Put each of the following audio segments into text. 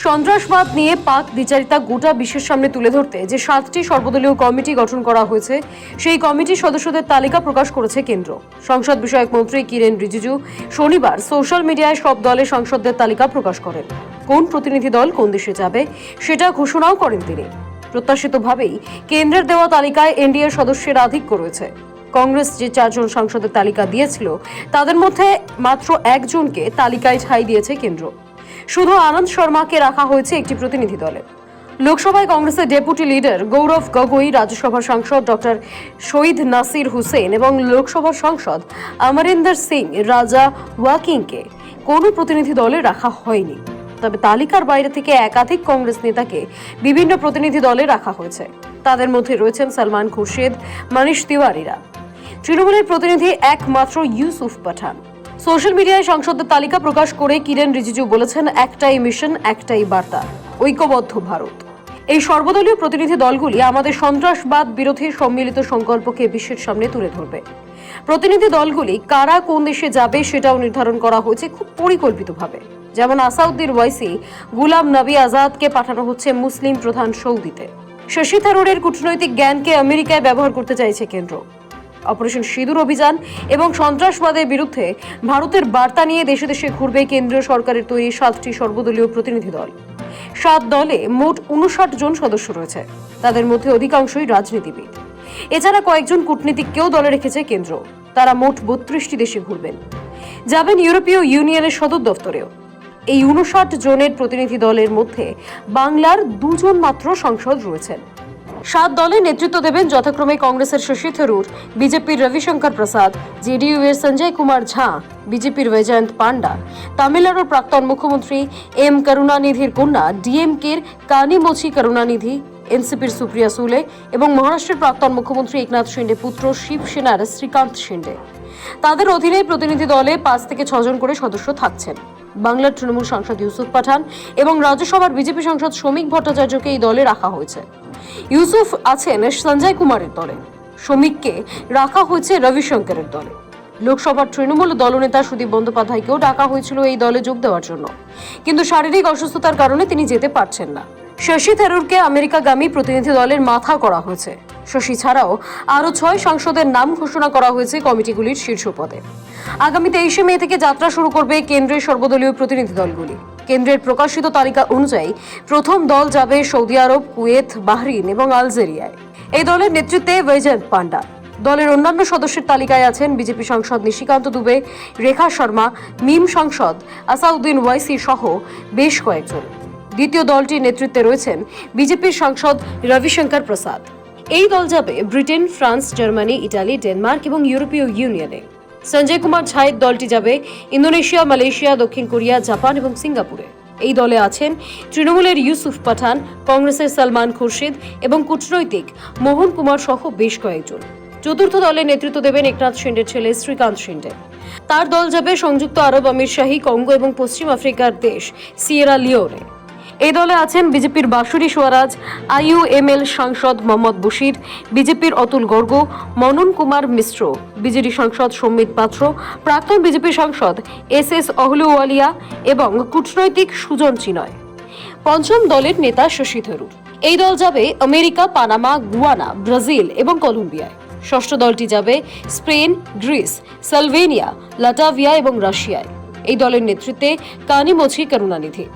সন্ত্রাসবাদ নিয়ে পাক দ্বিচারিতা গোটা বিশ্বের সামনে তুলে ধরতে যে 7টি সর্বদলীয় কমিটি গঠন করা হয়েছে সেই কমিটির সদস্যদের তালিকা প্রকাশ করেছে কেন্দ্র। সংসদ বিষয়ক মন্ত্রী কিরেন রিজিজু শনিবার সোশ্যাল মিডিয়ায় সব দলের সাংসদদের তালিকা প্রকাশ করেন। কোন প্রতিনিধি দল কোন দেশে যাবে সেটা ঘোষণাও করেন তিনি। প্রত্যাশিতভাবেই কেন্দ্রের দেওয়া তালিকায় এনডিএর সদস্যের আধিক্য রয়েছে। কংগ্রেস যে 4 জন সাংসদের তালিকা দিয়েছিল তাদের মধ্যে মাত্র একজনকে তালিকায় ঠাঁই দিয়েছে কেন্দ্র। শুধু আনন্দ শর্মাকে রাখা হয়েছে একটি প্রতিনিধি দলে। লোকসভায় কংগ্রেসের ডেপুটি লিডার গৌরব গগৈ, রাজ্যসভার সাংসদ ডক্টর শহীদ নাসির হুসেন এবং লোকসভার সাংসদ অমরিন্দর সিং রাজা ওয়াকিংকে কোনো প্রতিনিধি দলে রাখা হয়নি। তবে তালিকার বাইরে থেকে একাধিক কংগ্রেস নেতাকে বিভিন্ন প্রতিনিধি দলে রাখা হয়েছে। তাদের মধ্যে রয়েছেন সলমান খুরশেদ, মনীষ তিওয়ারিরা। তৃণমূলের প্রতিনিধি একমাত্র ইউসুফ পাঠান। সোশ্যাল মিডিয়ায় সাংসদদের তালিকা প্রকাশ করে কিরেন রিজিজু বলেছেন, একটাই মিশন, একটাই বার্তা, ঐক্যবদ্ধ ভারত। এই সর্বদলীয় প্রতিনিধি দলগুলি আমাদের সন্ত্রাসবাদ বিরোধী সম্মিলিত সংকল্পকে বিশ্বের সামনে তুলে ধরবে। প্রতিনিধি দলগুলি কারা কোন দেশে যাবে সেটাও নির্ধারণ করা হয়েছে খুব পরিকল্পিতভাবে। যেমন আসাউদ্দিন ওয়াইসি, গুলাম নবী আজাদকে পাঠানো হচ্ছে মুসলিম প্রধান সৌদিতে। শশী থারুরের কূটনৈতিক জ্ঞানকে আমেরিকায় ব্যবহার করতে চাইছে কেন্দ্র। অপারেশন সিঁদুর অভিযান এবং সন্ত্রাসবাদের বিরুদ্ধে ভারতের বার্তা নিয়ে দেশে দেশে ঘুরবে কেন্দ্রীয় সরকারের তৈরি 7টি সর্বদলীয় প্রতিনিধি দল। 7 দলে মোট 59 জন সদস্য রয়েছে। তাদের মধ্যে অধিকাংশই রাজনীতিবিদ। এছাড়া কয়েকজন কূটনীতিককেও দলে রেখেছে কেন্দ্র। তারা মোট 32টি দেশে ঘুরবেন, যাবেন ইউরোপীয় ইউনিয়নের সদর দফতরেও। এই 59 জনের প্রতিনিধি দলের মধ্যে বাংলার 2 জন মাত্র সাংসদ রয়েছেন। 7 দলের নেতৃত্ব দেবেন যথাক্রমে কংগ্রেসের শশী থারুর, বিজেপির রবিশঙ্কর প্রসাদ, জেডিইউ এর সঞ্জয় কুমার ঝা, বিজেপির বৈজয়ন্ত পান্ডা, তামিলনাড়ুর প্রাক্তন মুখ্যমন্ত্রী এম করুণানিধির কন্যা ডিএমকের কানিমোচি করুণানিধি, এনসিপির সুপ্রিয়া সুলে এবং মহারাষ্ট্রের প্রাক্তন মুখ্যমন্ত্রী একনাথ শিন্ডে পুত্র শিবসেনার শ্রীকান্ত শিন্ডে। তাদের অধীনে প্রতিনিধি দলে 5 থেকে 6 জন করে সদস্য থাকছেন। বাংলার তৃণমূল সাংসদ ইউসুফ পাঠান এবং রাজ্যসভার বিজেপি সাংসদ শ্রমিক ভট্টাচার্যকে এই দলে রাখা হয়েছে। ইউসুফ আছেন সঞ্জয় কুমারের দলে, শ্রমিককে রাখা হয়েছে রবিশঙ্করের দলে। লোকসভার তৃণমূল দলনেতা সুদীপ বন্দ্যোপাধ্যায়কেও ডাকা হয়েছিল এই দলে যোগ দেওয়ার জন্য, কিন্তু শারীরিক অসুস্থতার কারণে তিনি যেতে পারছেন না। শশী থারুরকে আমেরিকাগামী প্রতিনিধি দলের মাথা করা হয়েছে। শশী ছাড়াও আরও 6 সাংসদের নাম ঘোষণা করা হয়েছে কমিটিগুলির শীর্ষ পদে। আগামী 23 মে থেকে যাত্রা শুরু করবে কেন্দ্রের সর্বদলীয় প্রতিনিধি দলগুলি। কেন্দ্রের প্রকাশিত তালিকা অনুযায়ী প্রথম দল যাবে সৌদি আরব, কুয়েত, বাহরিন এবং আলজেরিয়ায়। এই দলের নেতৃত্বে বৈজয়ন্ত পান্ডা। দলের অন্যান্য সদস্যের তালিকায় আছেন বিজেপি সাংসদ নিশিকান্ত দুবে, রেখা শর্মা, মিম সাংসদ আসাউদ্দিন ওয়াইসি সহ বেশ কয়েকজন। দ্বিতীয় দলটির নেতৃত্বে রয়েছেন বিজেপির সাংসদ রবিশঙ্কর প্রসাদ। এই দল যাবে Britain, France, Germany, Italy, Denmark এবং ইউরোপীয় ইউনিয়নে। সঞ্জয় কুমার ঝায়ের দলটি যাবে ইন্দোনেশিয়া, মালয়েশিয়া, দক্ষিণ কোরিয়া, জাপান এবং সিঙ্গাপুরে। এই দলে আছেন তৃণমূলের ইউসুফ পাঠান, কংগ্রেসের সলমান খুরশেদ এবং কূটনৈতিক মোহন কুমার সহ বেশ কয়েকজন। চতুর্থ দলের নেতৃত্ব দেবেন একনাথ শিন্ডের ছেলে শ্রীকান্ত শিন্ডে। তার দল যাবে সংযুক্ত আরব আমিরশাহী, কঙ্গো এবং পশ্চিম আফ্রিকার দেশ সিয়েরা লিওনে। এই দলে আছেন বিজেপির বাঁশুরি সোয়ারাজ, আইইউএমএল সাংসদ মোহাম্মদ বশির, বিজেপির অতুল গর্গ, মনন কুমার মিশ্র, বিজেডি সাংসদ সৌমিত পাত্র, প্রাক্তন বিজেপি সাংসদ এস অহলুওয়ালিয়া এবং কূটনৈতিক সুজন চিনয়। পঞ্চম দলের নেতা শশী থারুর। এই দল যাবে আমেরিকা, পানামা, গুয়ানা, ব্রাজিল এবং কলম্বিয়ায়। ষষ্ঠ দলটি যাবে স্পেন, গ্রিস, সালভেনিয়া, লাটাভিয়া এবং রাশিয়ায়। এই দলের নেতৃত্বে কানিমোচি করুণানিধি।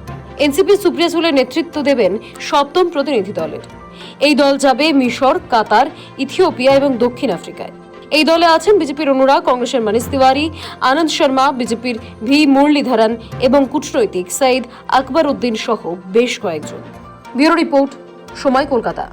এনসিপি সুপ্রিয়া সুলের নেতৃত্ব দেবেন 7ম প্রতিনিধি দলের। এই দল যাবে মিশর, কাতার, ইথিওপিয়া এবং দক্ষিণ আফ্রিকায়। এই দলে আছেন বিজেপির অনুরাগ, কংগ্রেসের মনীষ তিওয়ারি, আনন্দ শর্মা, বিজেপির ভি মুরলীধরন এবং কূটনৈতিক সৈয়দ আকবর উদ্দিন সহ বেশ কয়েকজন। ব্যুরো রিপোর্ট, সময়, কলকাতা।